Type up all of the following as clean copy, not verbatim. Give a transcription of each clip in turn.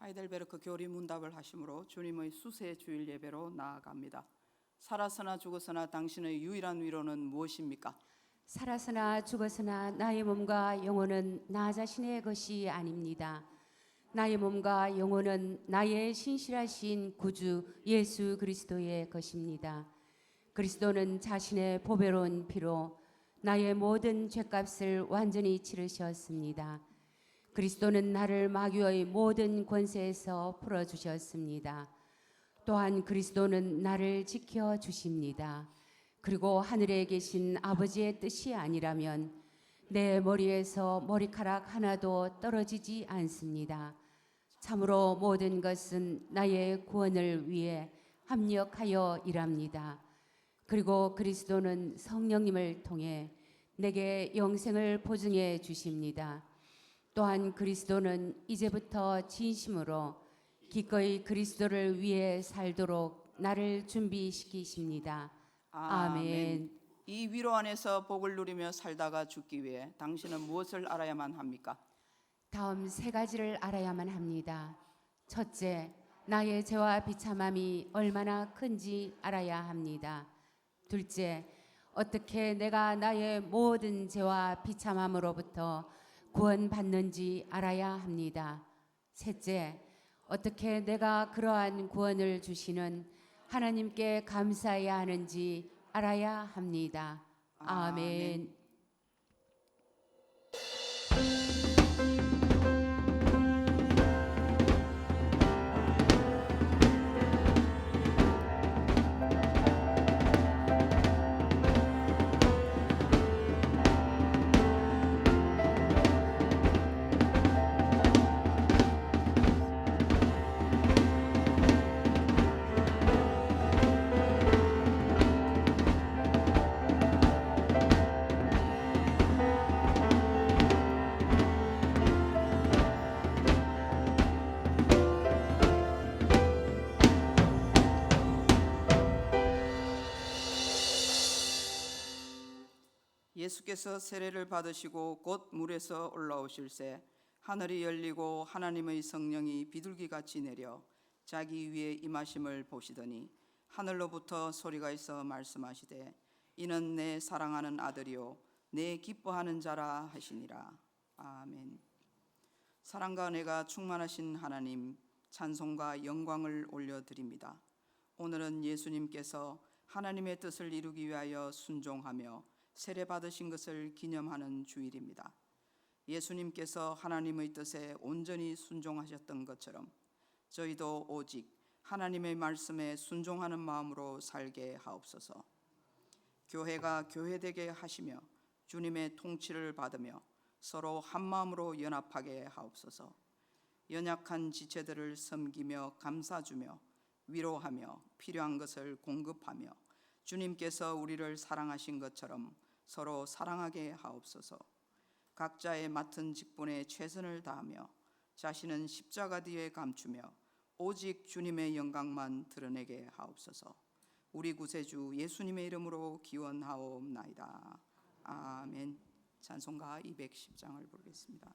하이델베르크 교리 문답을 하심으로 주님의 수세 주일 예배로 나아갑니다. 살았으나 죽었으나 당신의 유일한 위로는 무엇입니까? 살았으나 죽었으나 나의 몸과 영혼은 나 자신의 것이 아닙니다. 나의 몸과 영혼은 나의 신실하신 구주 예수 그리스도의 것입니다. 그리스도는 자신의 보배로운 피로 나의 모든 죄값을 완전히 치르셨습니다. 그리스도는 나를 마귀의 모든 권세에서 풀어주셨습니다. 또한 그리스도는 나를 지켜주십니다. 그리고 하늘에 계신 아버지의 뜻이 아니라면 내 머리에서 머리카락 하나도 떨어지지 않습니다. 참으로 모든 것은 나의 구원을 위해 합력하여 일합니다. 그리고 그리스도는 성령님을 통해 내게 영생을 보증해 주십니다. 또한 그리스도는 이제부터 진심으로 기꺼이 그리스도를 위해 살도록 나를 준비시키십니다. 아멘. 이 위로 안에서 복을 누리며 살다가 죽기 위해 당신은 무엇을 알아야만 합니까? 다음 세 가지를 알아야만 합니다. 첫째, 나의 죄와 비참함이 얼마나 큰지 알아야 합니다. 둘째, 어떻게 내가 나의 모든 죄와 비참함으로부터 구원받는지 알아야 합니다. 셋째, 어떻게 내가 그러한 구원을 주시는 하나님께 감사해야 하는지 알아야 합니다. 아멘. 예수께서 세례를 받으시고 곧 물에서 올라오실새 하늘이 열리고 하나님의 성령이 비둘기같이 내려 자기 위에 임하심을 보시더니 하늘로부터 소리가 있어 말씀하시되 이는 내 사랑하는 아들이요 내 기뻐하는 자라 하시니라. 아멘. 사랑과 은혜가 충만하신 하나님, 찬송과 영광을 올려드립니다. 오늘은 예수님께서 하나님의 뜻을 이루기 위하여 순종하며 세례 받으신 것을 기념하는 주일입니다. 예수님께서 하나님의 뜻에 온전히 순종하셨던 것처럼 저희도 오직 하나님의 말씀에 순종하는 마음으로 살게 하옵소서. 교회가 교회되게 하시며 주님의 통치를 받으며 서로 한 마음으로 연합하게 하옵소서. 연약한 지체들을 섬기며 감싸주며 위로하며 필요한 것을 공급하며 주님께서 우리를 사랑하신 것처럼 서로 사랑하게 하옵소서. 각자의 맡은 직분에 최선을 다하며 자신은 십자가 뒤에 감추며 오직 주님의 영광만 드러내게 하옵소서. 우리 구세주 예수님의 이름으로 기원하옵나이다. 아멘. 찬송가 210장을 부르겠습니다.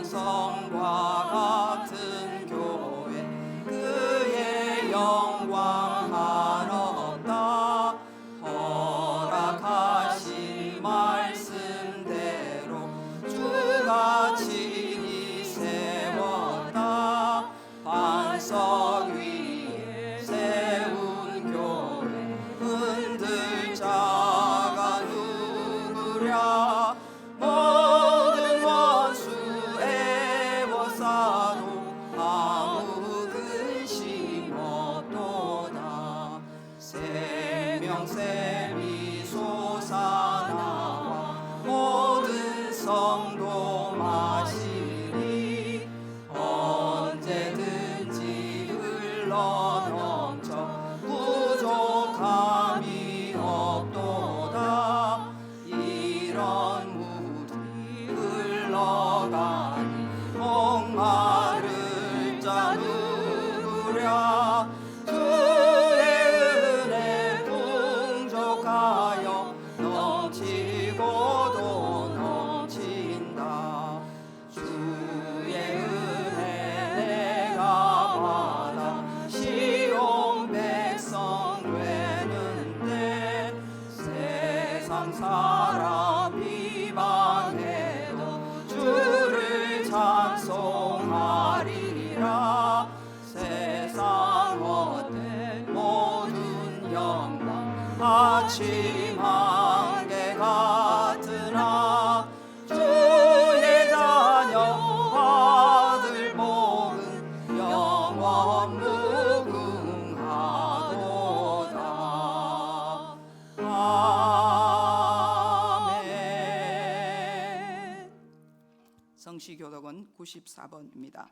성과 같은 교회 그의 영광 한없다. 허락하신 말씀대로 주가 친히 세웠다. 반석 위에 세운 교회 흔들 자가 누구랴. 아무 근심 없도다. 생명샘이 솟아나와 모든 성도 마시리. 언제든지 흘러넘쳐 부족함이 없도다. 이런 물이 흘러가니 목마를 자 누구랴. 주의 은혜 아침 안개 같으나 주의 자녀 아들 복은 영원 무궁하도다. 아멘. 성시교독은 94번입니다.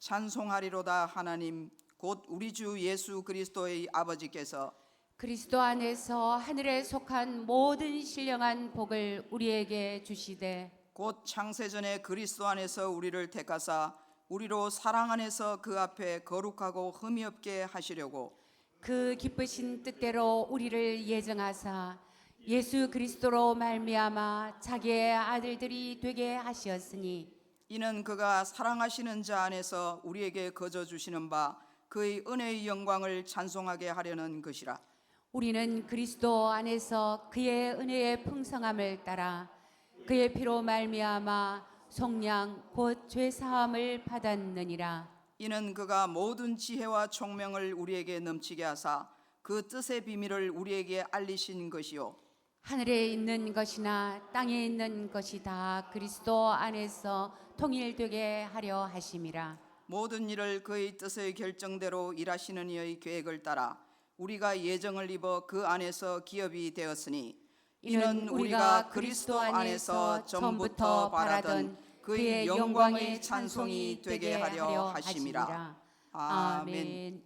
찬송하리로다 하나님 곧 우리 주 예수 그리스도의 아버지께서 그리스도 안에서 하늘에 속한 모든 신령한 복을 우리에게 주시되 곧 창세전에 그리스도 안에서 우리를 택하사 우리로 사랑 안에서 그 앞에 거룩하고 흠이 없게 하시려고 그 기쁘신 뜻대로 우리를 예정하사 예수 그리스도로 말미암아 자기의 아들들이 되게 하시었으니 이는 그가 사랑하시는 자 안에서 우리에게 거저 주시는 바 그의 은혜의 영광을 찬송하게 하려는 것이라. 우리는 그리스도 안에서 그의 은혜의 풍성함을 따라 그의 피로 말미암아 속량 곧 죄사함을 받았느니라. 이는 그가 모든 지혜와 총명을 우리에게 넘치게 하사 그 뜻의 비밀을 우리에게 알리신 것이요 하늘에 있는 것이나 땅에 있는 것이 다 그리스도 안에서 통일되게 하려 하심이라. 모든 일을 그의 뜻의 결정대로 일하시는 이의 계획을 따라 우리가 예정을 입어 그 안에서 기업이 되었으니 이는 우리가 그리스도 안에서 전부터 바라던 그의 영광의 찬송이 되게 하려 하심이라. 아멘.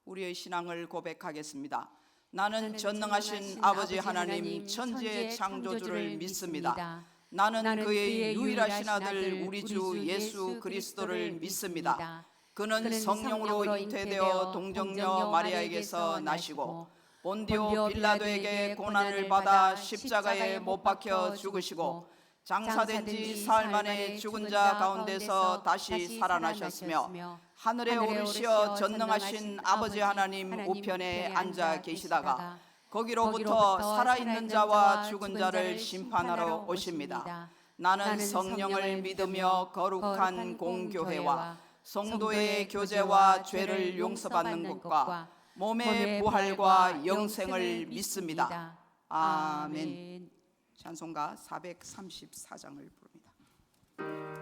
우리의 신앙을 고백하겠습니다. 나는 전능하신 아버지 하나님 천지의 창조주를 믿습니다. 나는 그의 유일하신 아들 우리 주 예수 그리스도를 믿습니다. 그는 성령으로 잉태되어 동정녀 마리아에게서 나시고 본디오 빌라도에게 고난을 받아 십자가에 못 박혀 죽으시고 장사된 지 사흘 만에 죽은 자 가운데서 다시 살아나셨으며 하늘에 오르시어 전능하신 아버지 하나님 우편에 앉아 계시다가 거기로부터 살아있는 자와 죽은 자를 심판하러 오십니다. 나는 성령을 믿으며 거룩한 공교회와 성도의 교제와 죄를 용서받는 것과 몸의 부활과 영생을 믿습니다. 아멘. 찬송가 434장을 부릅니다.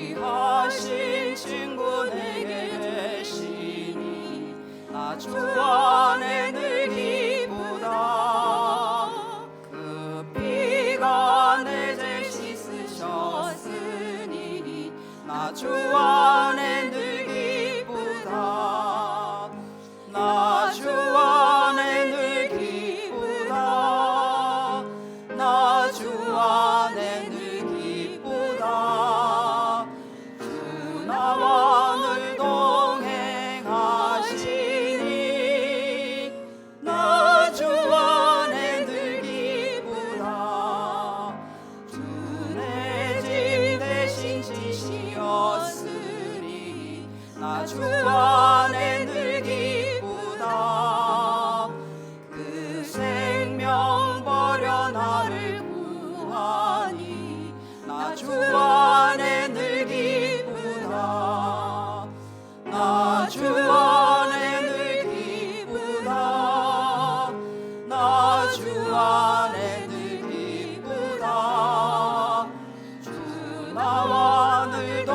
귀하신 친구 내게 계시니 나 주 안에 늘 기쁘다. 그 피가 내 죄 씻으셨으니 나 주 안에 늘 기쁘다. 나 주 안에 늘 기쁘다. 나 주 안에 늘 기쁘다. 주 나와 늘 동행하시니 나 주 안에 늘 기쁘다. 주 내 짐 대신 지시었으니 나 주 안에 늘 기쁘다. 그 생명 버려 나를 구하니 나 주 안에 늘 기쁘다. 나 주 안에 늘 기쁘다. 나 주 안에 늘 기쁘다. 주 나와 늘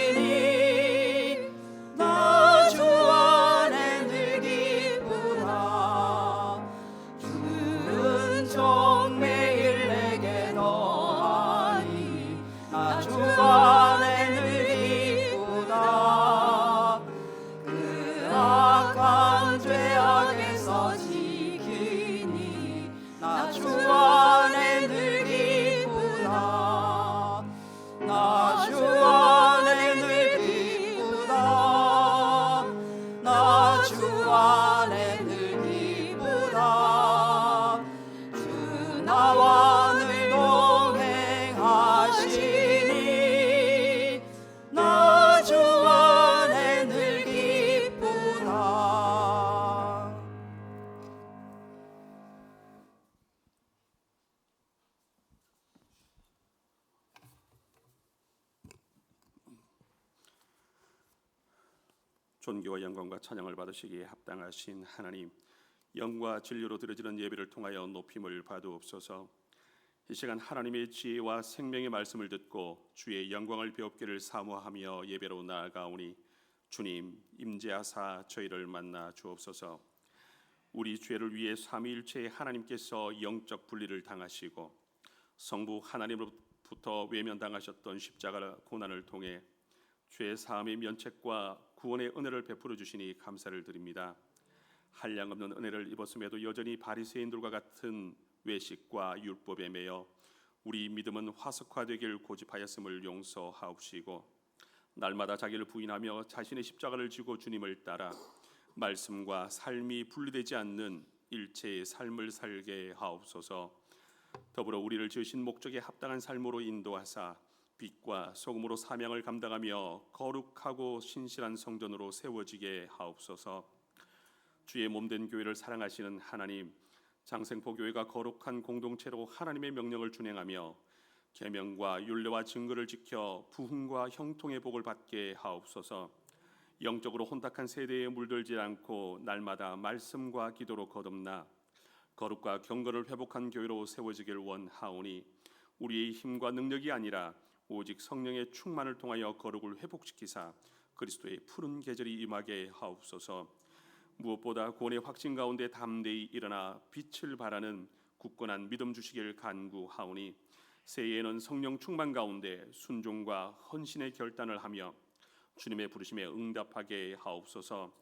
동행하시니 나 주 안에 늘 기쁘다. 주 은총 매일 내게 더하니 나 주 안에 늘 기쁘다. 그 악한 죄악에서 지키니 나 주 안에 늘 기쁘다. 나 주 안에 늘 기쁘다. 나 주 안에 늘 기쁘다. 주 나와 늘 동행하시니 나 주 안에 늘 기쁘다. 존귀와 영광과 찬양을 받으시기에 합당하신 하나님, 영과 진리로 드려지는 예배를 통하여 높임을 받으옵소서. 이 시간 하나님의 지혜와 생명의 말씀을 듣고 주의 영광을 배웁기를 사모하며 예배로 나아가오니 주님 임재하사 저희를 만나 주옵소서. 우리 죄를 위해 삼위일체의 하나님께서 영적 분리를 당하시고 성부 하나님으로부터 외면당하셨던 십자가 고난을 통해 죄 사함의 면책과 구원의 은혜를 베풀어 주시니 감사를 드립니다. 한량없는 은혜를 입었음에도 여전히 바리새인들과 같은 외식과 율법에 매여 우리 믿음은 화석화되길 고집하였음을 용서하옵시고, 날마다 자기를 부인하며 자신의 십자가를 지고 주님을 따라 말씀과 삶이 분리되지 않는 일체의 삶을 살게 하옵소서. 더불어 우리를 지으신 목적에 합당한 삶으로 인도하사 빛과 소금으로 사명을 감당하며 거룩하고 신실한 성전으로 세워지게 하옵소서. 주의 몸된 교회를 사랑하시는 하나님, 장생포 교회가 거룩한 공동체로 하나님의 명령을 준행하며 계명과 율례와 증거를 지켜 부흥과 형통의 복을 받게 하옵소서. 영적으로 혼탁한 세대에 물들지 않고 날마다 말씀과 기도로 거듭나 거룩과 경건을 회복한 교회로 세워지길 원하오니 우리의 힘과 능력이 아니라 오직 성령의 충만을 통하여 거룩을 회복시키사 그리스도의 푸른 계절이 임하게 하옵소서. 무엇보다 구원의 확신 가운데 담대히 일어나 빛을 발하는 굳건한 믿음 주시길 간구하오니 새해에는 성령 충만 가운데 순종과 헌신의 결단을 하며 주님의 부르심에 응답하게 하옵소서.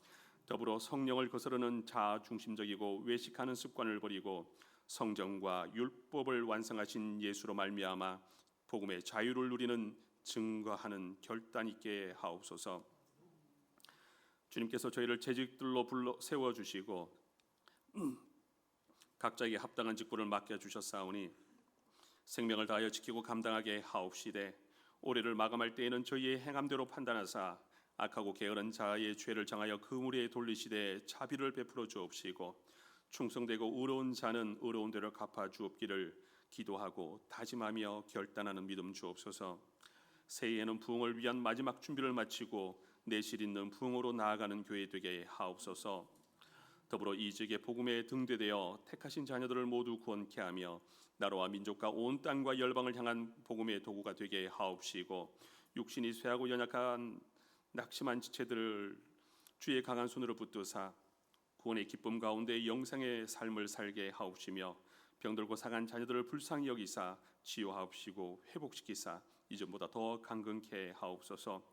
더불어 성령을 거스르는 자아 중심적이고 외식하는 습관을 버리고 성경과 율법을 완성하신 예수로 말미암아 복음의 자유를 누리는 증거하는 결단 있게 하옵소서. 주님께서 저희를 재직들로 불러 세워 주시고 각자에게 합당한 직분을 맡겨 주셨사오니 생명을 다하여 지키고 감당하게 하옵시되, 올해를 마감할 때에는 저희의 행함대로 판단하사 악하고 게으른 자의 죄를 정하여 그물에 돌리시되 자비를 베풀어 주옵시고, 충성되고 의로운 자는 의로운 대로 갚아 주옵기를 기도하고 다짐하며 결단하는 믿음 주옵소서. 새해에는 부흥을 위한 마지막 준비를 마치고 내실 있는 부흥으로 나아가는 교회 되게 하옵소서. 더불어 이직의 복음에 등대되어 택하신 자녀들을 모두 구원케 하며 나라와 민족과 온 땅과 열방을 향한 복음의 도구가 되게 하옵시고, 육신이 쇠하고 연약한 낙심한 지체들을 주의 강한 손으로 붙드사 구원의 기쁨 가운데 영생의 삶을 살게 하옵시며, 병들고 상한 자녀들을 불쌍히 여기사 치유하옵시고 회복시키사 이전보다 더 강건케 하옵소서.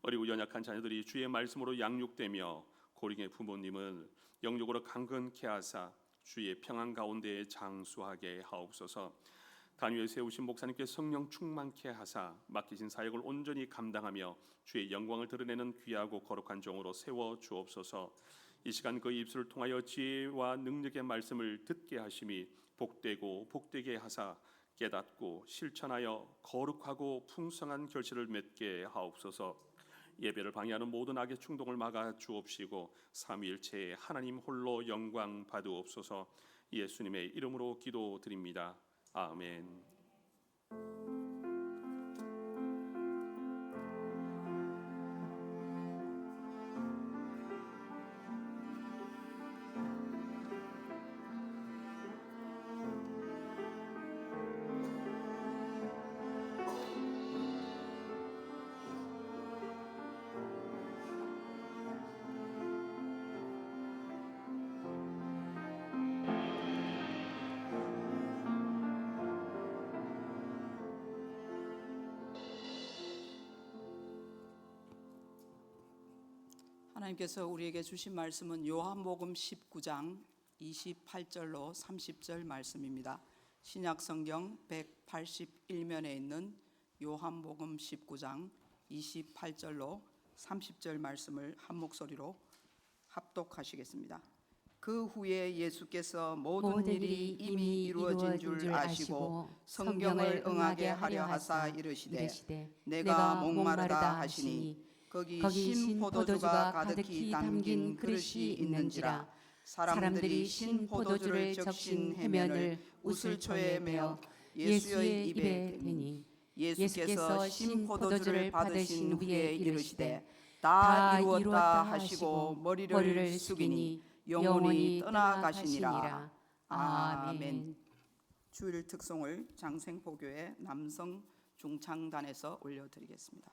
어리고 연약한 자녀들이 주의 말씀으로 양육되며 고령의 부모님은 영육으로 강건케 하사 주의 평안 가운데 장수하게 하옵소서. 단위에 세우신 목사님께 성령 충만케 하사 맡기신 사역을 온전히 감당하며 주의 영광을 드러내는 귀하고 거룩한 종으로 세워 주옵소서. 이 시간 그 입술을 통하여 지혜와 능력의 말씀을 듣게 하심이 복되고 복되게 하사 깨닫고 실천하여 거룩하고 풍성한 결실을 맺게 하옵소서. 예배를 방해하는 모든 악의 충동을 막아 주옵시고 삼위일체의 하나님 홀로 영광 받으옵소서. 예수님의 이름으로 기도드립니다. 아멘. 하나님께서 우리에게 주신 말씀은 요한복음 19장 28절로 30절 말씀입니다. 신약성경 181면에 있는 요한복음 19장 28절로 30절 말씀을 한 목소리로 합독하시겠습니다. 그 후에 예수께서 모든 일이 이미 이루어진 줄 아시고 성경을 응하게 하려 하사 이르시되 내가 목마르다 하시니 거기 신 포도주가 가득히 담긴 그릇이 있는지라. 사람들이 신 포도주를 적신 해면을 우슬초에 메어 예수의 입에 대니 예수께서 신 포도주를 받으신 후에 이르시되 다 이루었다 하시고 머리를 숙이니 영원히 떠나가시니라. 아멘. 주일 특송을 장생포교회 남성 중창단에서 올려드리겠습니다.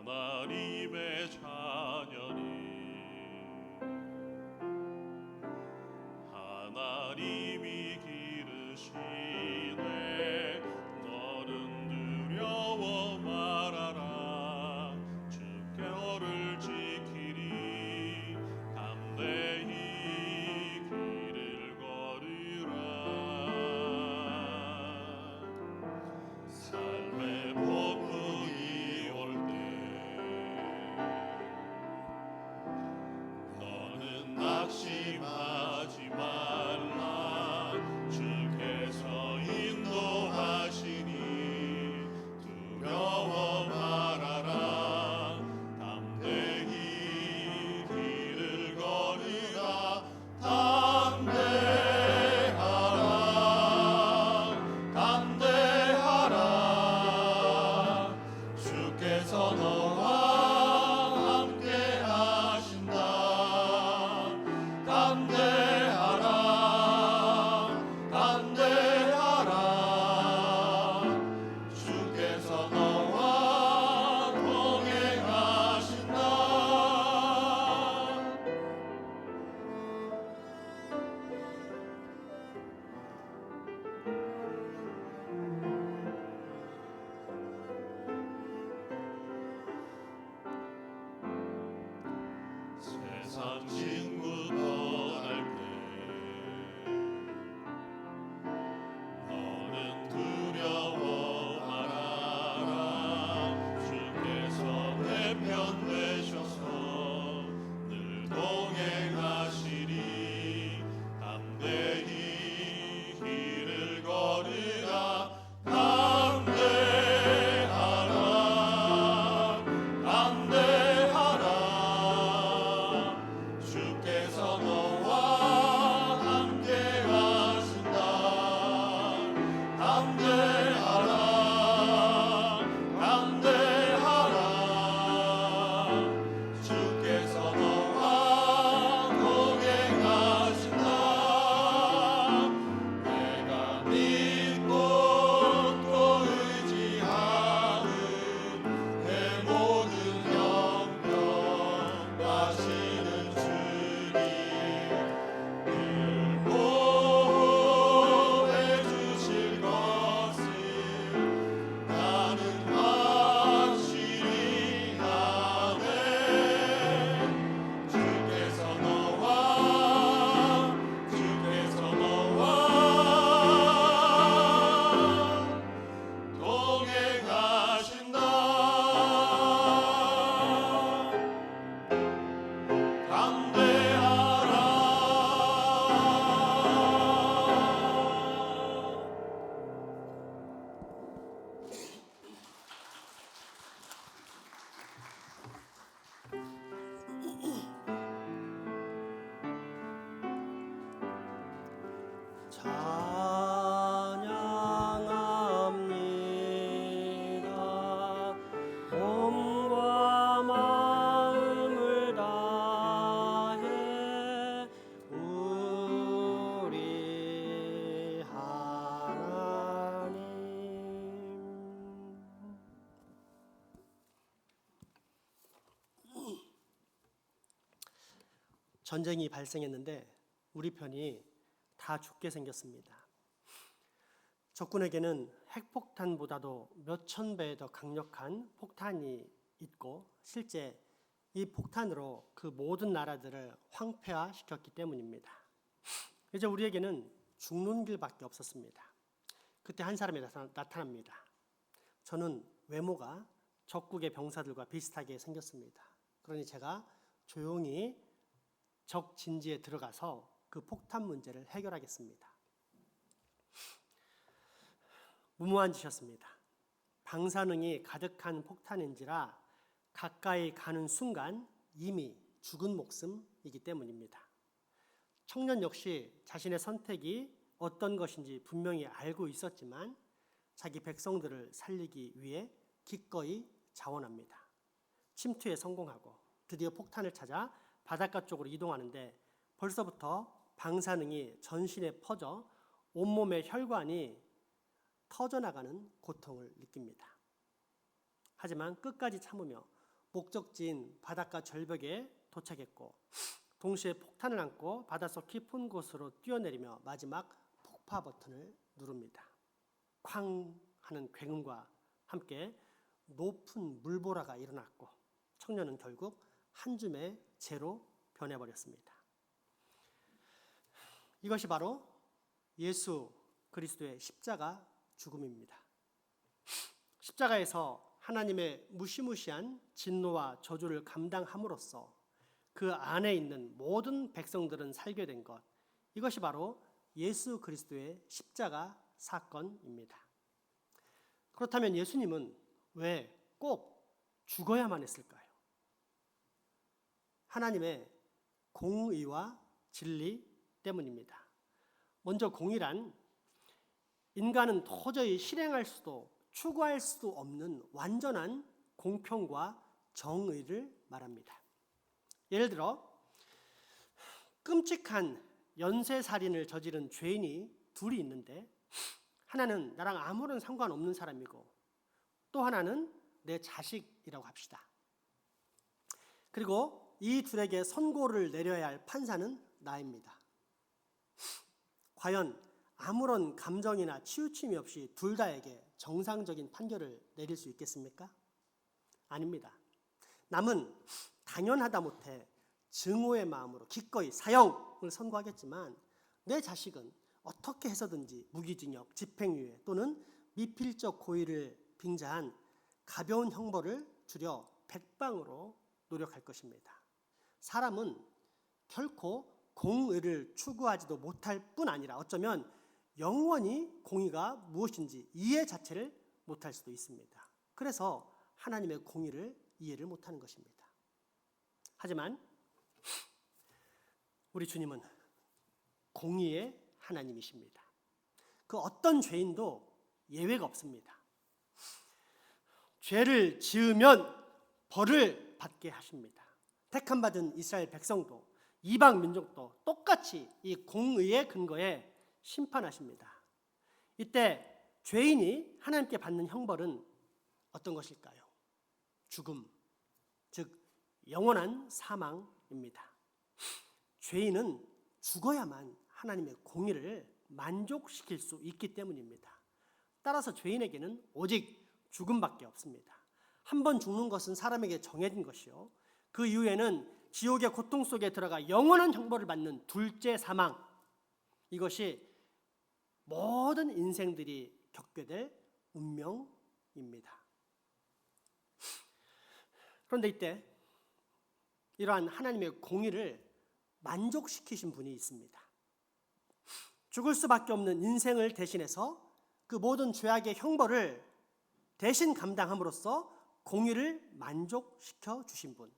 하나님의 자녀니 하나님이 기르시네 너는 두려워 말아라 주께 너를 지키리 담대히 길을 걸으라 삶의 폭풍이 올 때 너는 낙심하지 말라 주께서 인도하시니 두려워 말아라 담대히 길을 걸으라 담대하라 주께서 너와 함께 하신다 담대하라 주께서 너와 동행하신다. 세상 친구 떠날 때 너는 두려워 말아라 주께서 내 편 되셔서 늘 동행하시리 담대히 길을 걸으라 담대하라 주께서 전쟁이 발생했는데 우리 편이 다 죽게 생겼습니다. 적군에게는 핵폭탄보다도 몇천 배 더 강력한 폭탄이 있고 실제 이 폭탄으로 그 모든 나라들을 황폐화시켰기 때문입니다. 이제 우리에게는 죽는 길밖에 없었습니다. 그때 한 사람이 나타납니다. 저는 외모가 적국의 병사들과 비슷하게 생겼습니다. 그러니 제가 조용히 적 진지에 들어가서 그 폭탄 문제를 해결하겠습니다. 무모한 짓이었습니다. 방사능이 가득한 폭탄인지라 가까이 가는 순간 이미 죽은 목숨이기 때문입니다. 청년 역시 자신의 선택이 어떤 것인지 분명히 알고 있었지만 자기 백성들을 살리기 위해 기꺼이 자원합니다. 침투에 성공하고 드디어 폭탄을 찾아 바닷가 쪽으로 이동하는데 벌써부터 방사능이 전신에 퍼져 온몸의 혈관이 터져나가는 고통을 느낍니다. 하지만 끝까지 참으며 목적지인 바닷가 절벽에 도착했고 동시에 폭탄을 안고 바닷속 깊은 곳으로 뛰어내리며 마지막 폭파 버튼을 누릅니다. 쾅 하는 굉음과 함께 높은 물보라가 일어났고 청년은 결국 한 줌의 재로 변해버렸습니다. 이것이 바로 예수 그리스도의 십자가 죽음입니다. 십자가에서 하나님의 무시무시한 진노와 저주를 감당함으로써 그 안에 있는 모든 백성들은 살게 된 것, 이것이 바로 예수 그리스도의 십자가 사건입니다. 그렇다면 예수님은 왜 꼭 죽어야만 했을까요? 하나님의 공의와 진리 때문입니다. 먼저 공의란 인간은 도저히 실행할 수도 추구할 수도 없는 완전한 공평과 정의를 말합니다. 예를 들어 끔찍한 연쇄살인을 저지른 죄인이 둘이 있는데 하나는 나랑 아무런 상관없는 사람이고 또 하나는 내 자식이라고 합시다. 그리고 이 둘에게 선고를 내려야 할 판사는 나입니다. 과연 아무런 감정이나 치우침이 없이 둘 다에게 정상적인 판결을 내릴 수 있겠습니까? 아닙니다. 남은 당연하다 못해 증오의 마음으로 기꺼이 사형을 선고하겠지만 내 자식은 어떻게 해서든지 무기징역, 집행유예 또는 미필적 고의를 빙자한 가벼운 형벌을 줄여 백방으로 노력할 것입니다. 사람은 결코 공의를 추구하지도 못할 뿐 아니라 어쩌면 영원히 공의가 무엇인지 이해 자체를 못할 수도 있습니다. 그래서 하나님의 공의를 이해를 못하는 것입니다. 하지만 우리 주님은 공의의 하나님이십니다. 그 어떤 죄인도 예외가 없습니다. 죄를 지으면 벌을 받게 하십니다. 택함받은 이스라엘 백성도 이방 민족도 똑같이 이 공의의 근거에 심판하십니다. 이때 죄인이 하나님께 받는 형벌은 어떤 것일까요? 죽음, 즉 영원한 사망입니다. 죄인은 죽어야만 하나님의 공의를 만족시킬 수 있기 때문입니다. 따라서 죄인에게는 오직 죽음밖에 없습니다. 한 번 죽는 것은 사람에게 정해진 것이요, 그 이후에는 지옥의 고통 속에 들어가 영원한 형벌을 받는 둘째 사망, 이것이 모든 인생들이 겪게 될 운명입니다. 그런데 이때 이러한 하나님의 공의를 만족시키신 분이 있습니다. 죽을 수밖에 없는 인생을 대신해서 그 모든 죄악의 형벌을 대신 감당함으로써 공의를 만족시켜 주신 분,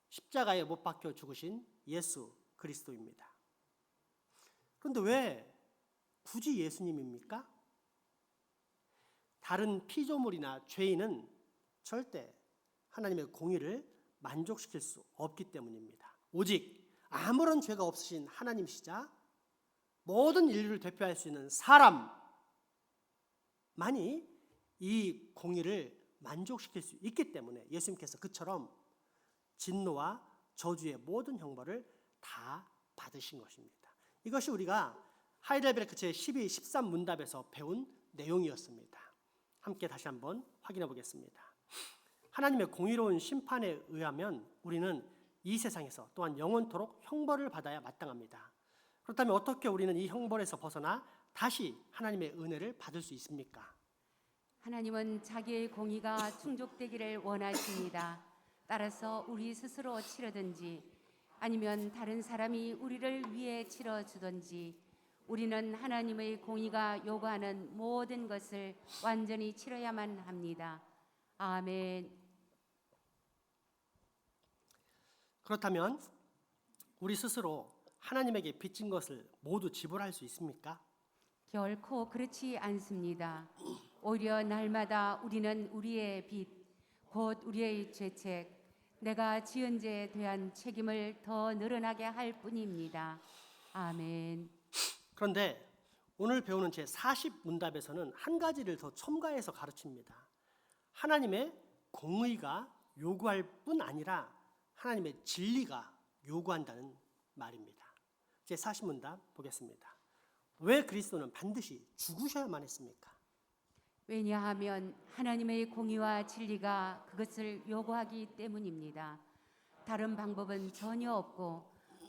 십자가에 못 박혀 죽으신 예수 그리스도입니다. 그런데 왜 굳이 예수님입니까? 다른 피조물이나 죄인은 절대 하나님의 공의를 만족시킬 수 없기 때문입니다. 오직 아무런 죄가 없으신 하나님이시자 모든 인류를 대표할 수 있는 사람만이 이 공의를 만족시킬 수 있기 때문에 예수님께서 그처럼 진노와 저주의 모든 형벌을 다 받으신 것입니다. 이것이 우리가 하이델베르크 제12, 13문답에서 배운 내용이었습니다. 함께 다시 한번 확인해 보겠습니다. 하나님의 공의로운 심판에 의하면 우리는 이 세상에서 또한 영원토록 형벌을 받아야 마땅합니다. 그렇다면 어떻게 우리는 이 형벌에서 벗어나 다시 하나님의 은혜를 받을 수 있습니까? 하나님은 자기의 공의가 충족되기를 원하십니다. 따라서 우리 스스로 치르든지 아니면 다른 사람이 우리를 위해 치러주든지 우리는 하나님의 공의가 요구하는 모든 것을 완전히 치러야만 합니다. 아멘. 그렇다면 우리 스스로 하나님에게 빚진 것을 모두 지불할 수 있습니까? 결코 그렇지 않습니다. 오히려 날마다 우리는 우리의 빚, 곧 우리의 죄책, 내가 지은 죄에 대한 책임을 더 늘어나게 할 뿐입니다. 아멘. 그런데 오늘 배우는 제40문답에서는 한 가지를 더 첨가해서 가르칩니다. 하나님의 공의가 요구할 뿐 아니라 하나님의 진리가 요구한다는 말입니다. 제40문답 보겠습니다. 왜 그리스도는 반드시 죽으셔야만 했습니까? 왜냐하면 하나님의 공의와 진리가 그것을 요구하기 때문입니다. 다른 방법은 전혀 없고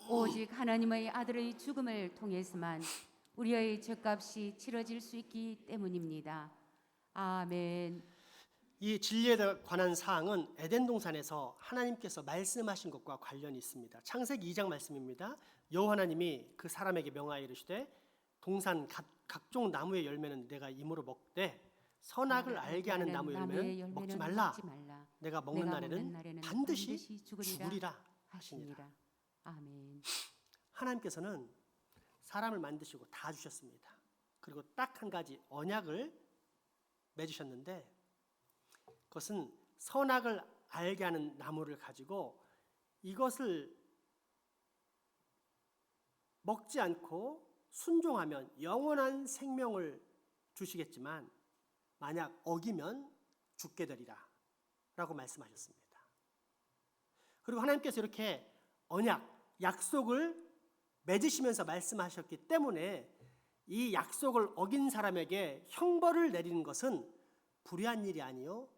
오직 하나님의 아들의 죽음을 통해서만 우리의 죄값이 치러질 수 있기 때문입니다. 아멘. 이 진리에 관한 사항은 에덴 동산에서 하나님께서 말씀하신 것과 관련이 있습니다. 창세기 2장 말씀입니다. 여호와 하나님이 그 사람에게 명하여 이르시되 동산 각종 나무의 열매는 내가 임으로 먹되 선악을 알게 하는 나무의 열매는 먹지 말라. 내가 먹는 날에는 반드시 죽으리라 하시니라. 아멘. 하나님께서는 사람을 만드시고 다 주셨습니다. 그리고 딱 한 가지 언약을 맺으셨는데 그것은 선악을 알게 하는 나무를 가지고 이것을 먹지 않고 순종하면 영원한 생명을 주시겠지만 만약 어기면 죽게 되리라 라고 말씀하셨습니다. 그리고 하나님께서 이렇게 언약, 약속을 맺으시면서 말씀하셨기 때문에 이 약속을 어긴 사람에게 형벌을 내리는 것은 불의한 일이 아니요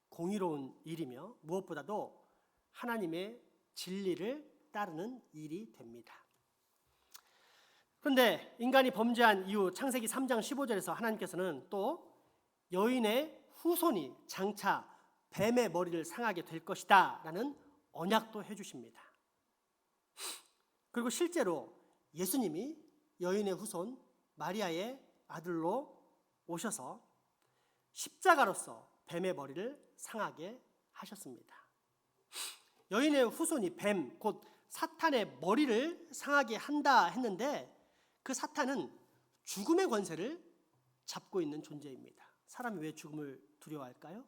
공의로운 일이며 무엇보다도 하나님의 진리를 따르는 일이 됩니다. 그런데 인간이 범죄한 이후 창세기 3장 15절에서 하나님께서는 또 여인의 후손이 장차 뱀의 머리를 상하게 될 것이다 라는 언약도 해주십니다. 그리고 실제로 예수님이 여인의 후손 마리아의 아들로 오셔서 십자가로서 뱀의 머리를 상하게 하셨습니다. 여인의 후손이 뱀, 곧 사탄의 머리를 상하게 한다 했는데 그 사탄은 죽음의 권세를 잡고 있는 존재입니다. 사람이 왜 죽음을 두려워할까요?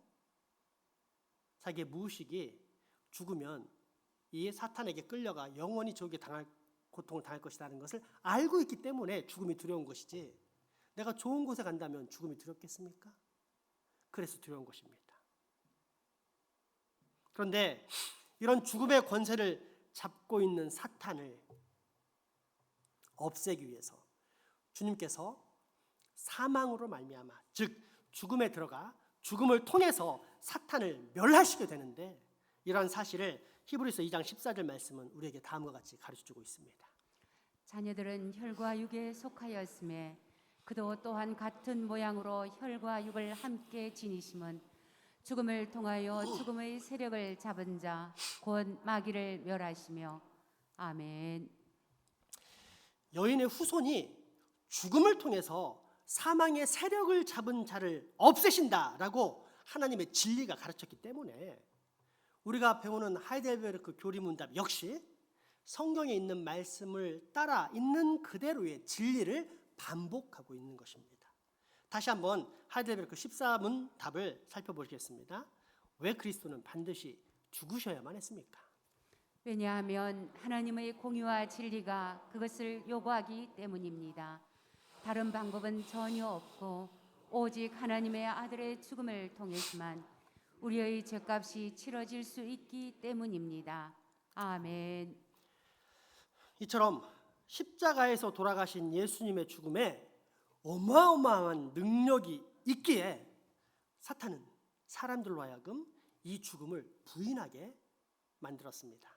자기의 무의식이 죽으면 이 사탄에게 끌려가 영원히 저에게 고통을 당할 것이라는 것을 알고 있기 때문에 죽음이 두려운 것이지 내가 좋은 곳에 간다면 죽음이 두렵겠습니까? 그래서 두려운 것입니다. 그런데 이런 죽음의 권세를 잡고 있는 사탄을 없애기 위해서 주님께서 사망으로 말미암아 즉 죽음에 들어가 죽음을 통해서 사탄을 멸하시게 되는데 이러한 사실을 히브리서 2장 14절 말씀은 우리에게 다음과 같이 가르쳐주고 있습니다. 자녀들은 혈과 육에 속하였음에 그도 또한 같은 모양으로 혈과 육을 함께 지니심은 죽음을 통하여 죽음의 세력을 잡은 자 곧 마귀를 멸하시며 아멘. 여인의 후손이 죽음을 통해서 사망의 세력을 잡은 자를 없애신다라고 하나님의 진리가 가르쳤기 때문에 우리가 배우는 하이델베르크 교리문답 역시 성경에 있는 말씀을 따라 있는 그대로의 진리를 반복하고 있는 것입니다. 다시 한번 하이델베르크 14문답을 살펴보겠습니다. 왜 그리스도는 반드시 죽으셔야만 했습니까? 왜냐하면 하나님의 공의와 진리가 그것을 요구하기 때문입니다. 다른 방법은 전혀 없고 오직 하나님의 아들의 죽음을 통해서만 우리의 죄값이 치러질 수 있기 때문입니다. 아멘. 이처럼 십자가에서 돌아가신 예수님의 죽음에 어마어마한 능력이 있기에 사탄은 사람들로 하여금 이 죽음을 부인하게 만들었습니다.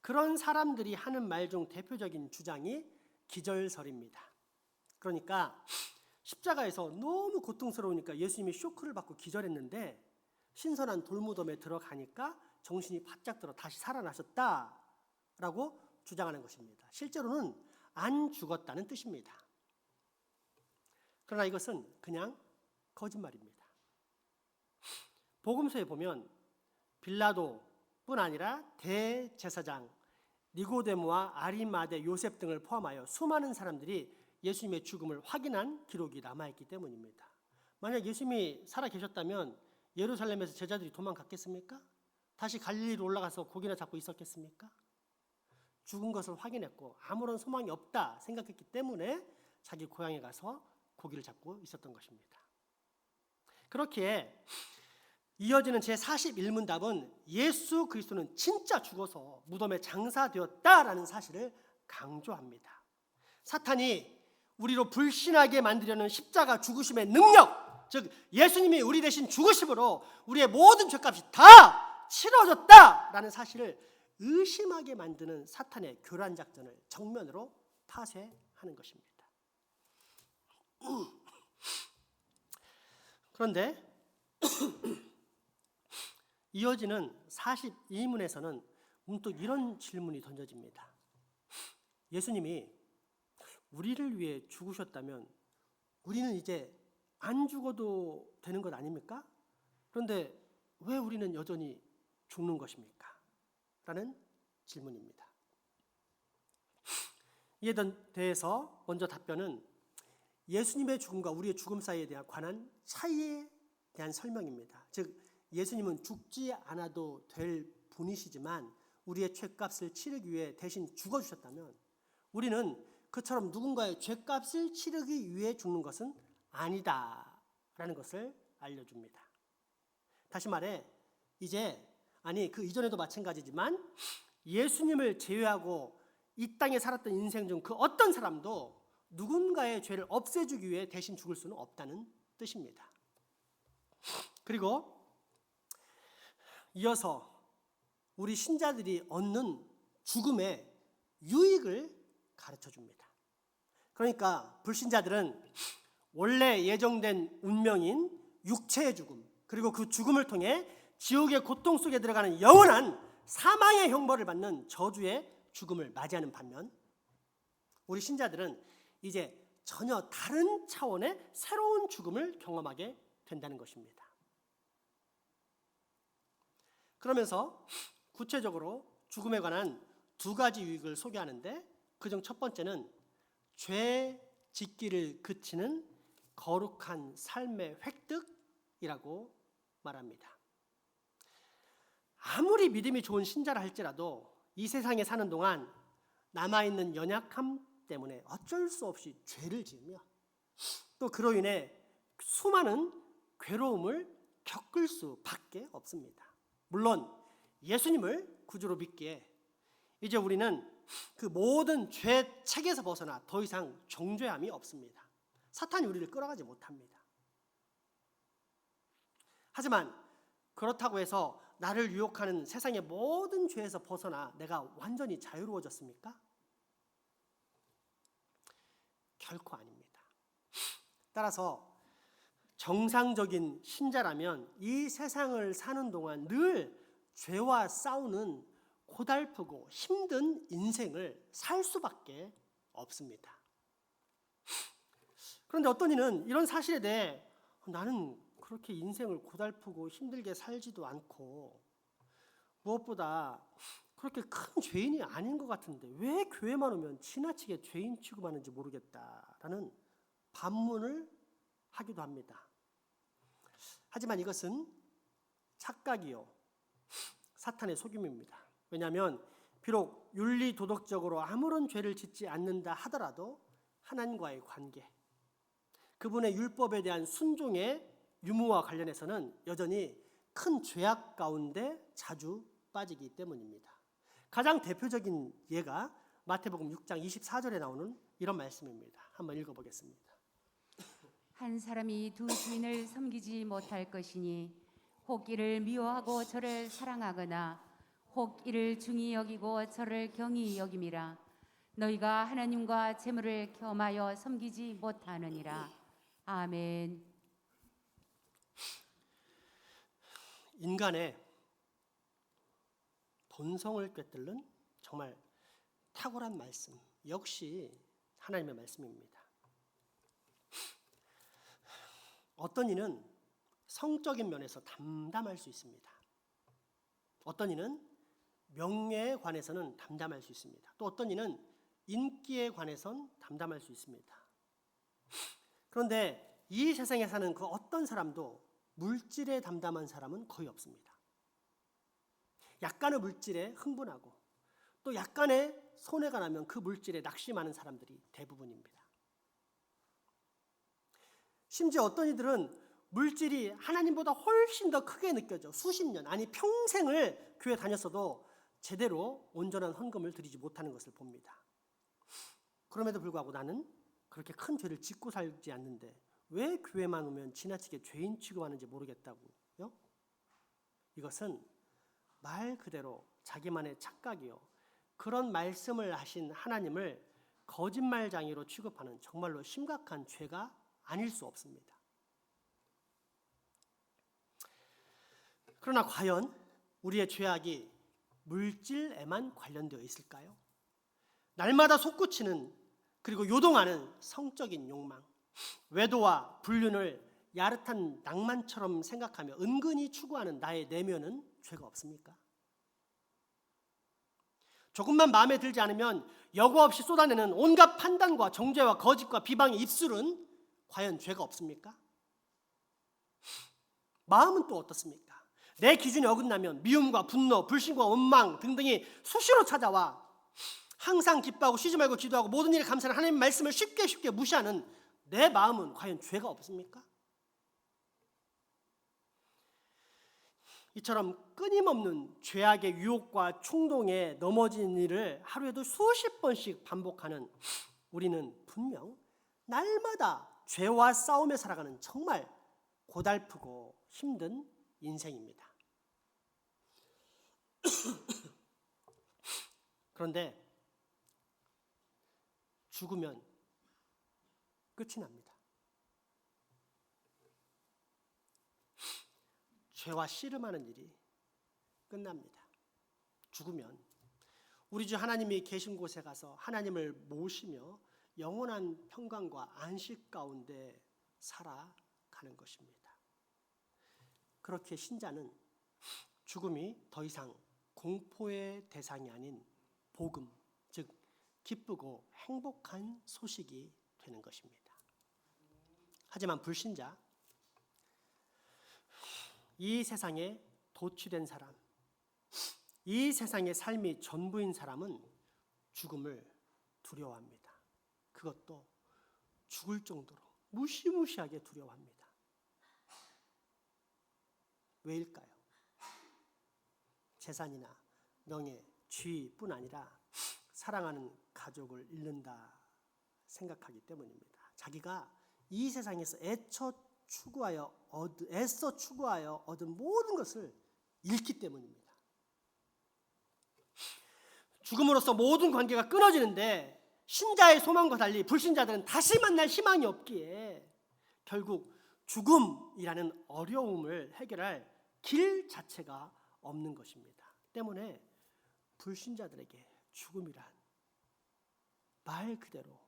그런 사람들이 하는 말 중 대표적인 주장이 기절설입니다. 그러니까 십자가에서 너무 고통스러우니까 예수님이 쇼크를 받고 기절했는데 신선한 돌무덤에 들어가니까 정신이 바짝 들어 다시 살아나셨다라고 주장하는 것입니다. 실제로는 안 죽었다는 뜻입니다. 그러나 이것은 그냥 거짓말입니다. 복음서에 보면 빌라도뿐 아니라 대제사장 니고데모와 아리마대 요셉 등을 포함하여 수많은 사람들이 예수님의 죽음을 확인한 기록이 남아있기 때문입니다. 만약 예수님이 살아계셨다면 예루살렘에서 제자들이 도망갔겠습니까? 다시 갈릴리로 올라가서 고기나 잡고 있었겠습니까? 죽은 것을 확인했고 아무런 소망이 없다 생각했기 때문에 자기 고향에 가서 고기를 잡고 있었던 것입니다. 그렇기에 이어지는 제41문답은 예수 그리스도는 진짜 죽어서 무덤에 장사되었다라는 사실을 강조합니다. 사탄이 우리로 불신하게 만들려는 십자가 죽으심의 능력, 즉 예수님이 우리 대신 죽으심으로 우리의 모든 죄값이 다 치러졌다라는 사실을 의심하게 만드는 사탄의 교란 작전을 정면으로 타쇠하는 것입니다. 그런데 이어지는 42문에서는 문득 이런 질문이 던져집니다. 예수님이 우리를 위해 죽으셨다면 우리는 이제 안 죽어도 되는 것 아닙니까? 그런데 왜 우리는 여전히 죽는 것입니까? 라는 질문입니다. 이에 대해서 먼저 답변은 예수님의 죽음과 우리의 죽음 사이에 관한 차이에 대한 설명입니다. 즉 예수님은 죽지 않아도 될 분이시지만 우리의 죄값을 치르기 위해 대신 죽어주셨다면 우리는 그처럼 누군가의 죄값을 치르기 위해 죽는 것은 아니다라는 것을 알려줍니다. 다시 말해 그 이전에도 마찬가지지만 예수님을 제외하고 이 땅에 살았던 인생 중 그 어떤 사람도 누군가의 죄를 없애주기 위해 대신 죽을 수는 없다는 뜻입니다. 그리고 이어서 우리 신자들이 얻는 죽음의 유익을 가르쳐 줍니다. 그러니까 불신자들은 원래 예정된 운명인 육체의 죽음, 그리고 그 죽음을 통해 지옥의 고통 속에 들어가는 영원한 사망의 형벌을 받는 저주의 죽음을 맞이하는 반면 우리 신자들은 이제 전혀 다른 차원의 새로운 죽음을 경험하게 된다는 것입니다. 그러면서 구체적으로 죽음에 관한 두 가지 유익을 소개하는데 그중 첫 번째는 죄 짓기를 그치는 거룩한 삶의 획득이라고 말합니다. 아무리 믿음이 좋은 신자라 할지라도 이 세상에 사는 동안 남아있는 연약함 때문에 어쩔 수 없이 죄를 지으며 또 그로 인해 수많은 괴로움을 겪을 수밖에 없습니다. 물론 예수님을 구주로 믿기에 이제 우리는 그 모든 죄 책에서 벗어나 더 이상 정죄함이 없습니다. 사탄이 우리를 끌어가지 못합니다. 하지만 그렇다고 해서 나를 유혹하는 세상의 모든 죄에서 벗어나 내가 완전히 자유로워졌습니까? 결코 아닙니다. 따라서 정상적인 신자라면 이 세상을 사는 동안 늘 죄와 싸우는 고달프고 힘든 인생을 살 수밖에 없습니다. 그런데 어떤 이는 이런 사실에 대해 나는 그렇게 인생을 고달프고 힘들게 살지도 않고 무엇보다 그렇게 큰 죄인이 아닌 것 같은데 왜 교회만 오면 지나치게 죄인 취급하는지 모르겠다라는 반문을 하기도 합니다. 하지만 이것은 착각이요 사탄의 속임입니다. 왜냐하면 비록 윤리 도덕적으로 아무런 죄를 짓지 않는다 하더라도 하나님과의 관계, 그분의 율법에 대한 순종의 유무와 관련해서는 여전히 큰 죄악 가운데 자주 빠지기 때문입니다. 가장 대표적인 예가 마태복음 6장 24절에 나오는 이런 말씀입니다. 한번 읽어보겠습니다. 한 사람이 두 주인을 섬기지 못할 것이니 혹 이를 미워하고 저를 사랑하거나 혹 이를 중히 여기고 저를 경히 여김이라. 너희가 하나님과 재물을 겸하여 섬기지 못하느니라. 아멘. 인간의 본성을 꿰뚫는 정말 탁월한 말씀, 역시 하나님의 말씀입니다. 어떤 이는 성적인 면에서 담담할 수 있습니다. 어떤 이는 명예에 관해서는 담담할 수 있습니다. 또 어떤 이는 인기에 관해선 담담할 수 있습니다. 그런데 이 세상에 사는 그 어떤 사람도 물질에 담담한 사람은 거의 없습니다. 약간의 물질에 흥분하고 또 약간의 손해가 나면 그 물질에 낙심하는 사람들이 대부분입니다. 심지어 어떤 이들은 물질이 하나님보다 훨씬 더 크게 느껴져 수십 년, 아니 평생을 교회 다녔어도 제대로 온전한 헌금을 드리지 못하는 것을 봅니다. 그럼에도 불구하고 나는 그렇게 큰 죄를 짓고 살지 않는데 왜 교회만 오면 지나치게 죄인 취급하는지 모르겠다고요? 이것은 말 그대로 자기만의 착각이요, 그런 말씀을 하신 하나님을 거짓말장애로 취급하는 정말로 심각한 죄가 아닐 수 없습니다. 그러나 과연 우리의 죄악이 물질에만 관련되어 있을까요? 날마다 솟구치는 그리고 요동하는 성적인 욕망, 외도와 불륜을 야릇한 낭만처럼 생각하며 은근히 추구하는 나의 내면은 죄가 없습니까? 조금만 마음에 들지 않으면 여과 없이 쏟아내는 온갖 판단과 정죄와 거짓과 비방의 입술은 과연 죄가 없습니까? 마음은 또 어떻습니까? 내 기준이 어긋나면 미움과 분노, 불신과 원망 등등이 수시로 찾아와 항상 기뻐하고 쉬지 말고 기도하고 모든 일에 감사하는 하나님의 말씀을 쉽게 무시하는 내 마음은 과연 죄가 없습니까? 이처럼 끊임없는 죄악의 유혹과 충동에 넘어진 일을 하루에도 수십 번씩 반복하는 우리는 분명 날마다 죄와 싸우며 살아가는 정말 고달프고 힘든 인생입니다. 그런데 죽으면 끝이 납니다. 죄와 씨름하는 일이 끝납니다. 죽으면 우리 주 하나님이 계신 곳에 가서 하나님을 모시며 영원한 평강과 안식 가운데 살아가는 것입니다. 그렇게 신자는 죽음이 더 이상 공포의 대상이 아닌 복음, 즉 기쁘고 행복한 소식이 되는 것입니다. 하지만 불신자, 이 세상에 도취된 사람, 이 세상의 삶이 전부인 사람은 죽음을 두려워합니다. 그것도 죽을 정도로 무시무시하게 두려워합니다. 왜일까요? 재산이나 명예, 지위뿐 아니라 사랑하는 가족을 잃는다 생각하기 때문입니다. 자기가 이 세상에서 애써 추구하여 얻은 모든 것을 잃기 때문입니다. 죽음으로써 모든 관계가 끊어지는데 신자의 소망과 달리 불신자들은 다시 만날 희망이 없기에 결국 죽음이라는 어려움을 해결할 길 자체가 없는 것입니다. 때문에 불신자들에게 죽음이란 말 그대로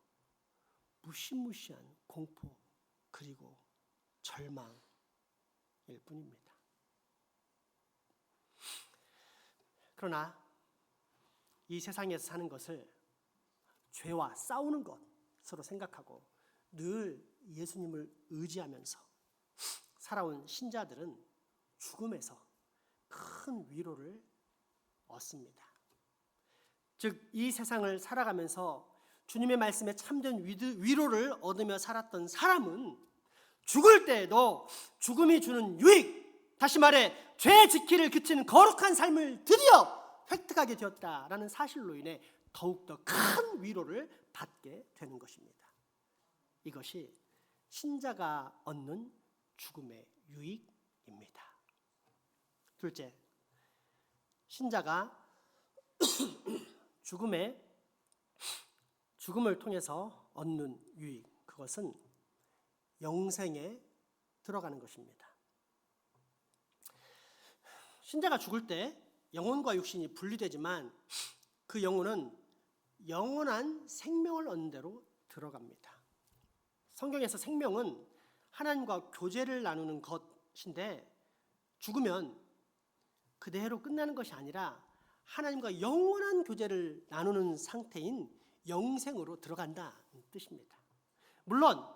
무시무시한 공포 그리고 절망일 뿐입니다. 그러나 이 세상에서 사는 것을 죄와 싸우는 것으로 생각하고 늘 예수님을 의지하면서 살아온 신자들은 죽음에서 큰 위로를 얻습니다. 즉 이 세상을 살아가면서 주님의 말씀에 참된 위로를 얻으며 살았던 사람은 죽을 때에도 죽음이 주는 유익, 다시 말해 죄 지키를 그치는 거룩한 삶을 드디어 획득하게 되었다라는 사실로 인해 더욱더 큰 위로를 받게 되는 것입니다. 이것이 신자가 얻는 죽음의 유익입니다. 둘째, 신자가 죽음을 통해서 얻는 유익, 그것은 영생에 들어가는 것입니다. 신자가 죽을 때 영혼과 육신이 분리되지만 그 영혼은 영원한 생명을 얻는 데로 들어갑니다. 성경에서 생명은 하나님과 교제를 나누는 것인데 죽으면 그대로 끝나는 것이 아니라 하나님과 영원한 교제를 나누는 상태인 영생으로 들어간다는 뜻입니다. 물론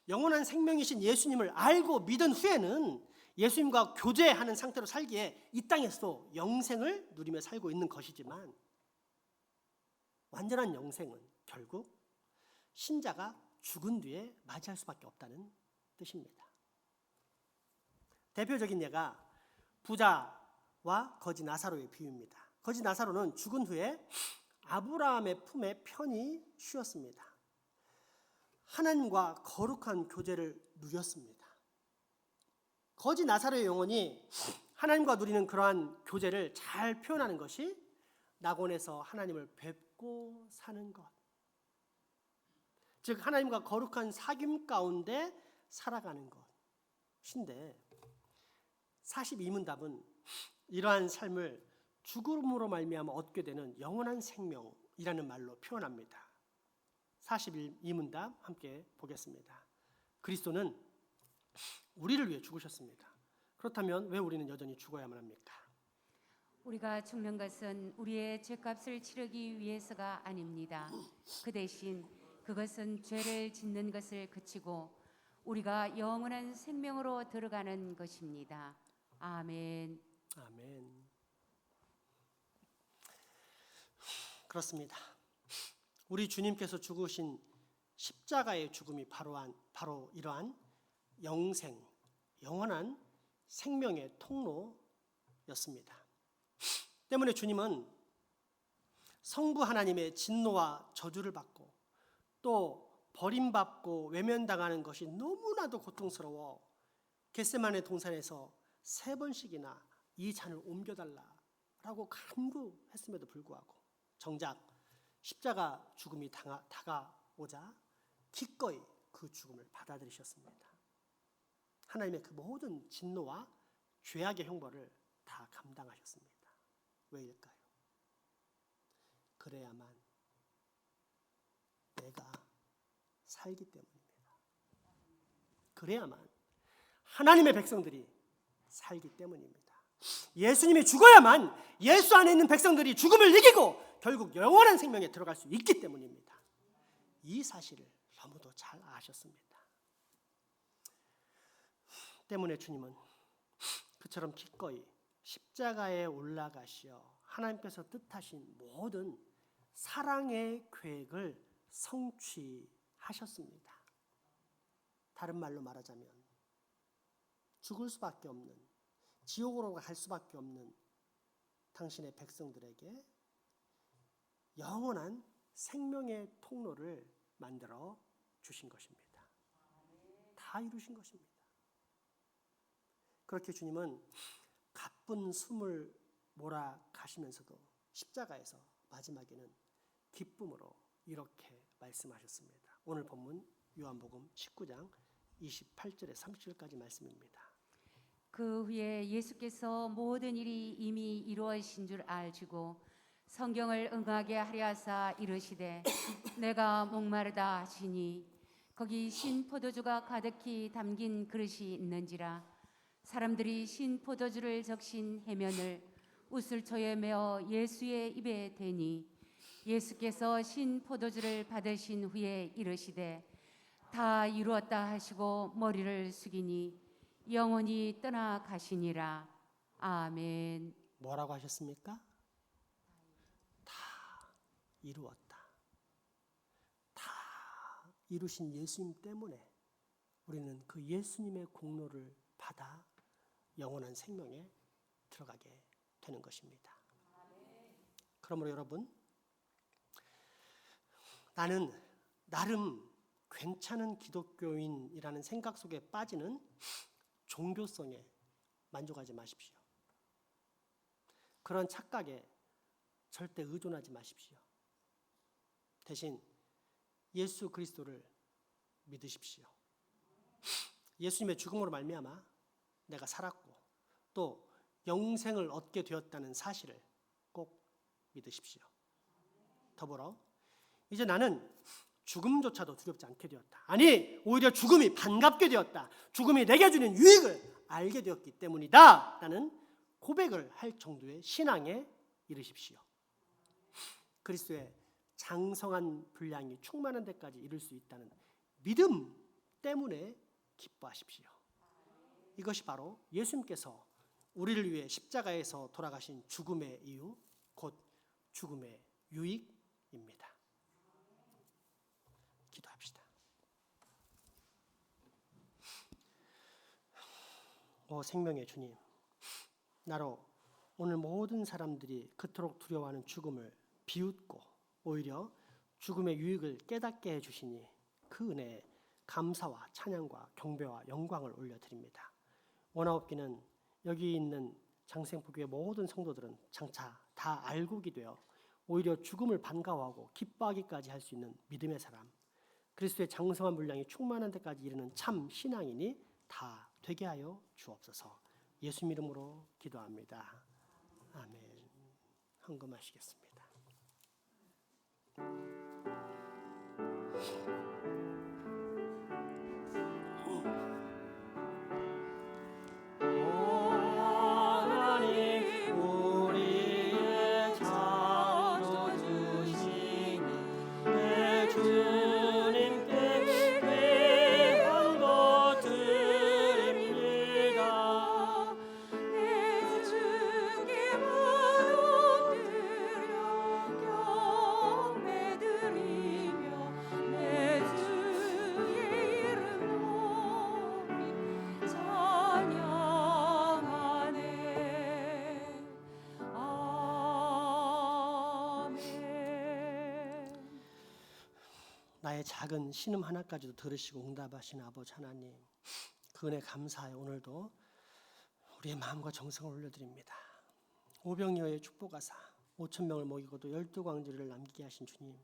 영원한 생명이신 예수님을 알고 믿은 후에는 예수님과 교제하는 상태로 살기에 이 땅에서도 영생을 누리며 살고 있는 것이지만 완전한 영생은 결국 신자가 죽은 뒤에 맞이할 수밖에 없다는 뜻입니다. 대표적인 예가 부자와 거지 나사로의 비유입니다. 거지 나사로는 죽은 후에 아브라함의 품에 편히 쉬었습니다. 하나님과 거룩한 교제를 누렸습니다. 거지 나사로의 영혼이 하나님과 누리는 그러한 교제를 잘 표현하는 것이 낙원에서 하나님을 뵙고 사는 것, 즉 하나님과 거룩한 사귐 가운데 살아가는 것인데 42문답은 이러한 삶을 죽음으로 말미암아 얻게 되는 영원한 생명이라는 말로 표현합니다. 42문답 함께 보겠습니다. 그리스도는 우리를 위해 죽으셨습니다. 그렇다면 왜 우리는 여전히 죽어야만 합니까? 우리가 죽는 것은 우리의 죄값을 치르기 위해서가 아닙니다. 그 대신 그것은 죄를 짓는 것을 그치고 우리가 영원한 생명으로 들어가는 것입니다. 아멘. 아멘. 그렇습니다. 우리 주님께서 죽으신 십자가의 죽음이 바로 이러한 영생, 영원한 생명의 통로였습니다. 때문에 주님은 성부 하나님의 진노와 저주를 받고 또 버림받고 외면당하는 것이 너무나도 고통스러워 겟세마네 동산에서 3번씩이나 이 잔을 옮겨달라라고 간구했음에도 불구하고 정작 십자가 죽음이 다가오자 기꺼이 그 죽음을 받아들이셨습니다. 하나님의 그 모든 진노와 죄악의 형벌을 다 감당하셨습니다. 왜일까요? 그래야만 내가 살기 때문입니다. 그래야만 하나님의 백성들이 살기 때문입니다. 예수님이 죽어야만 예수 안에 있는 백성들이 죽음을 이기고 결국 영원한 생명에 들어갈 수 있기 때문입니다. 이 사실을 너무도 잘 아셨습니다. 때문에 주님은 그처럼 기꺼이 십자가에 올라가시어 하나님께서 뜻하신 모든 사랑의 계획을 성취하셨습니다. 다른 말로 말하자면 죽을 수밖에 없는, 지옥으로 갈 수밖에 없는 당신의 백성들에게 영원한 생명의 통로를 만들어 주신 것입니다. 다 이루신 것입니다. 그렇게 주님은 가쁜 숨을 몰아가시면서도 십자가에서 마지막에는 기쁨으로 이렇게 말씀하셨습니다. 오늘 본문 요한복음 19장 28절에 30절까지 말씀입니다. 그 후에 예수께서 모든 일이 이미 이루어진 줄 알시고 성경을 응하게 하려 하사 이르시되 내가 목마르다 하시니 거기 신 포도주가 가득히 담긴 그릇이 있는지라 사람들이 신 포도주를 적신 해면을 우슬초에 메어 예수의 입에 대니 예수께서 신 포도주를 받으신 후에 이르시되 다 이루었다 하시고 머리를 숙이니 영원히 떠나가시니라. 아멘. 뭐라고 하셨습니까? 다 이루었다. 다 이루신 예수님 때문에 우리는 그 예수님의 공로를 받아 영원한 생명에 들어가게 되는 것입니다. 그러므로 여러분, 나는 나름 괜찮은 기독교인이라는 생각 속에 빠지는 종교성에 만족하지 마십시오. 그런 착각에 절대 의존하지 마십시오. 대신 예수 그리스도를 믿으십시오. 예수님의 죽음으로 말미암아 내가 살았고 또 영생을 얻게 되었다는 사실을 꼭 믿으십시오. 더불어 이제 나는 죽음조차도 두렵지 않게 되었다. 아니, 오히려 죽음이 반갑게 되었다. 죽음이 내게 주는 유익을 알게 되었기 때문이다. 라는 고백을 할 정도의 신앙에 이르십시오. 그리스도의 장성한 분량이 충만한 데까지 이룰 수 있다는 믿음 때문에 기뻐하십시오. 이것이 바로 예수님께서 우리를 위해 십자가에서 돌아가신 죽음의 이유, 곧 죽음의 유익입니다. 기도합시다. 오 생명의 주님, 나로 오늘 모든 사람들이 그토록 두려워하는 죽음을 비웃고 오히려 죽음의 유익을 깨닫게 해주시니 그 은혜에 감사와 찬양과 경배와 영광을 올려드립니다. 원하옵기는 여기 있는 장생포교의 모든 성도들은 장차 다 알곡이 되어 오히려 죽음을 반가워하고 기뻐하기까지 할 수 있는 믿음의 사람, 그리스도의 장성한 분량이 충만한 데까지 이르는 참 신앙이니 다 되게 하여 주옵소서. 예수 이름으로 기도합니다. 아멘. 헌금하시겠습니다. 나의 작은 신음 하나까지도 들으시고 응답하신 아버지 하나님, 그 은혜 감사하여 오늘도 우리의 마음과 정성을 올려드립니다. 오병이어의 축복하사 5,000명을 먹이고도 12광주리를 남기게 하신 주님,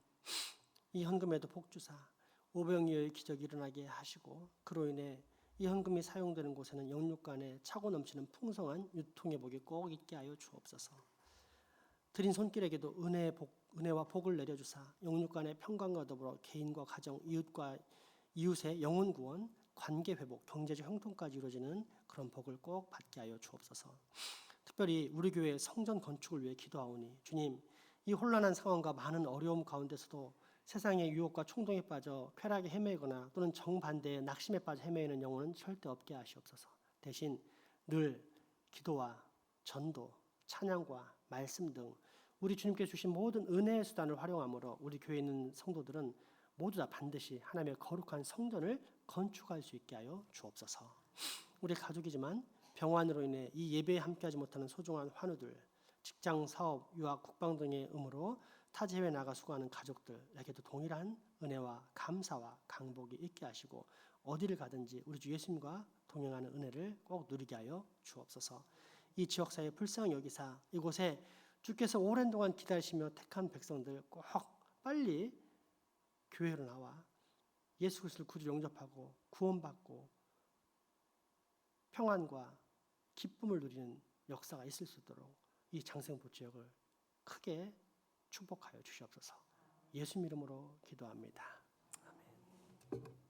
이 헌금에도 복주사 오병이어의 기적이 일어나게 하시고 그로 인해 이 헌금이 사용되는 곳에는 영육간에 차고 넘치는 풍성한 유통의 복이 꼭 있게 하여 주옵소서. 드린 손길에게도 은혜와 복을 내려주사 영육간의 평강과 더불어 개인과 가정, 이웃의 영혼 구원, 관계 회복, 경제적 형통까지 이루어지는 그런 복을 꼭 받게 하여 주옵소서. 특별히 우리 교회 성전 건축을 위해 기도하오니 주님, 이 혼란한 상황과 많은 어려움 가운데서도 세상의 유혹과 충동에 빠져 쾌락에 헤매거나 또는 정반대의 낙심에 빠져 헤매이는 영혼은 절대 없게 하시옵소서. 대신 늘 기도와 전도, 찬양과 말씀 등 우리 주님께 주신 모든 은혜의 수단을 활용함으로 우리 교회에 있는 성도들은 모두 다 반드시 하나님의 거룩한 성전을 건축할 수 있게 하여 주옵소서. 우리 가족이지만 병환으로 인해 이 예배에 함께하지 못하는 소중한 환우들, 직장, 사업, 유학, 국방 등의 의무로 타지 해외 나가 수고하는 가족들에게도 동일한 은혜와 감사와 강복이 있게 하시고 어디를 가든지 우리 주 예수님과 동행하는 은혜를 꼭 누리게 하여 주옵소서. 이 지역사회의 불쌍히 여기사 이곳에 주께서 오랜 동안 기다리시며 택한 백성들 꼭 빨리 교회로 나와 예수 그리스도를 구주 영접하고 구원받고 평안과 기쁨을 누리는 역사가 있을 수 있도록 이 장생포 지역을 크게 축복하여 주시옵소서. 예수 이름으로 기도합니다. 아멘.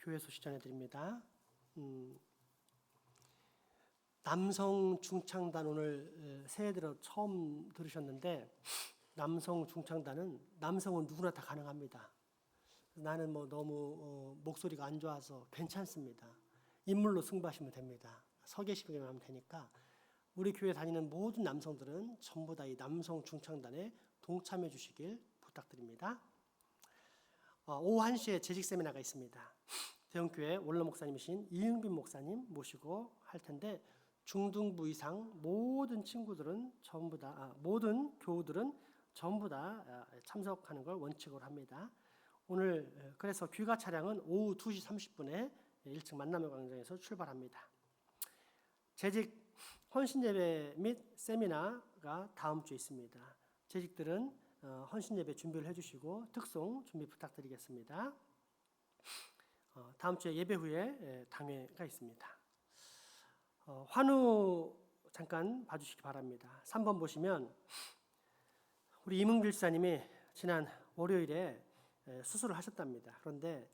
교회 소식 전해드립니다. 남성 중창단 오늘 새해 들어 처음 들으셨는데 남성 중창단은 남성은 누구나 다 가능합니다. 나는 뭐 너무 목소리가 안 좋아서 괜찮습니다. 인물로 승부하시면 됩니다. 서 계시기만 하면 되니까 우리 교회 다니는 모든 남성들은 전부 다 이 남성 중창단에 동참해 주시길 부탁드립니다. 오후 1시에 재직 세미나가 있습니다. 대형교회 원로 목사님이신 이윤빈 목사님 모시고 할 텐데 중등부 이상 모든 친구들은 전부 다 모든 교우들은 전부 다 참석하는 걸 원칙으로 합니다. 오늘 그래서 귀가 차량은 오후 2시 30분에 1층 만남의 광장에서 출발합니다. 재직 헌신예배 및 세미나가 다음 주에 있습니다. 재직들은 헌신예배 준비를 해주시고 특송 준비 부탁드리겠습니다. 다음 주에 예배 후에 당회가 있습니다. 환우 잠깐 봐주시기 바랍니다. 3번 보시면 우리 이문길 지사님이 지난 월요일에 수술을 하셨답니다. 그런데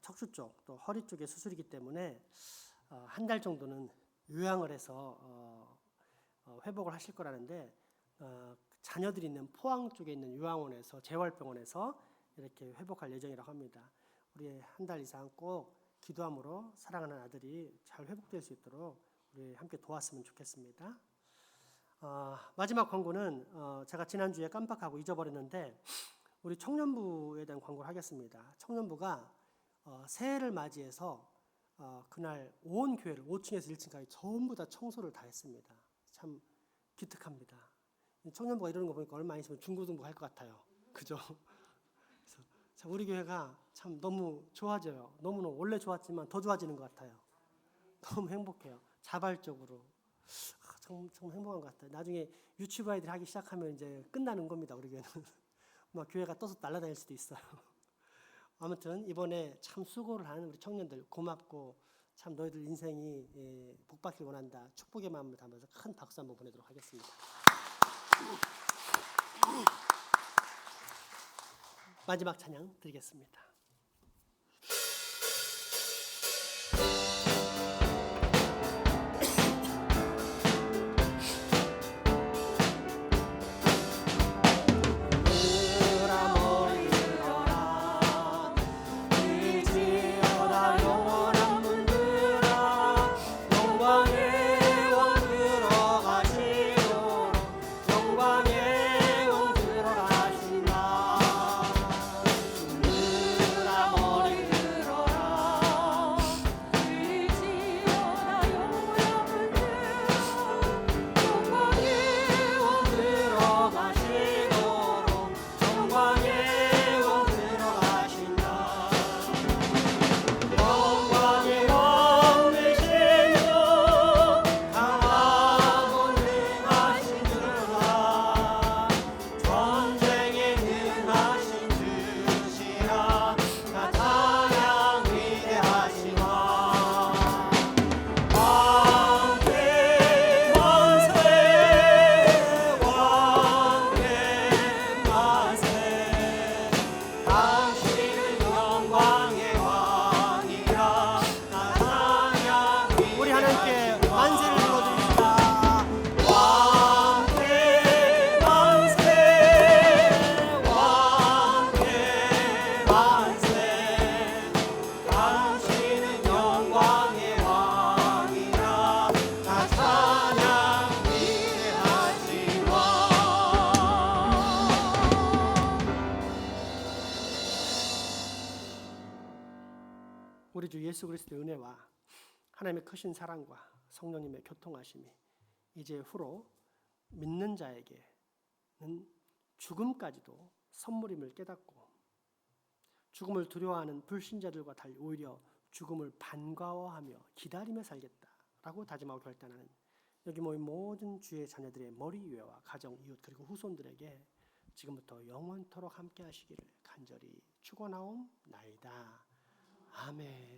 척추 쪽 또 허리 쪽의 수술이기 때문에 한 달 정도는 요양을 해서 회복을 하실 거라는데 자녀들이 있는 포항 쪽에 있는 요양원에서 재활병원에서 이렇게 회복할 예정이라고 합니다. 우리 한 달 이상 꼭 기도함으로 사랑하는 아들이 잘 회복될 수 있도록 우리 함께 도왔으면 좋겠습니다. 마지막 광고는 제가 지난주에 깜빡하고 잊어버렸는데 우리 청년부에 대한 광고를 하겠습니다. 청년부가 새해를 맞이해서 그날 온 교회를 5층에서 1층까지 전부 다 청소를 다 했습니다. 참 기특합니다. 청년부가 이러는 거 보니까 얼마 안 있으면 중고등부 할 것 같아요. 그죠? 그래서 참 우리 교회가 참 너무 좋아져요. 너무너무 원래 좋았지만 더 좋아지는 것 같아요. 너무 행복해요. 자발적으로 정말 행복한 것 같아요. 나중에 유치부 아이들이 하기 시작하면 이제 끝나는 겁니다. 우리 교회는 막 교회가 떠서 날아다닐 수도 있어요. 아무튼 이번에 참 수고를 하는 우리 청년들 고맙고 참 너희들 인생이 복받길 원한다. 축복의 마음을 담아서 큰 박수 한번 보내도록 하겠습니다. 마지막 찬양 드리겠습니다. 우리 주 예수 그리스도의 은혜와 하나님의 크신 사랑과 성령님의 교통하심이 이제 후로 믿는 자에게는 죽음까지도 선물임을 깨닫고 죽음을 두려워하는 불신자들과 달리 오히려 죽음을 반가워하며 기다리며 살겠다라고 다짐하고 결단하는 여기 모인 모든 주의 자녀들의 머리 위와 가정, 이웃 그리고 후손들에게 지금부터 영원토록 함께 하시기를 간절히 축원하옵나이다. 아멘.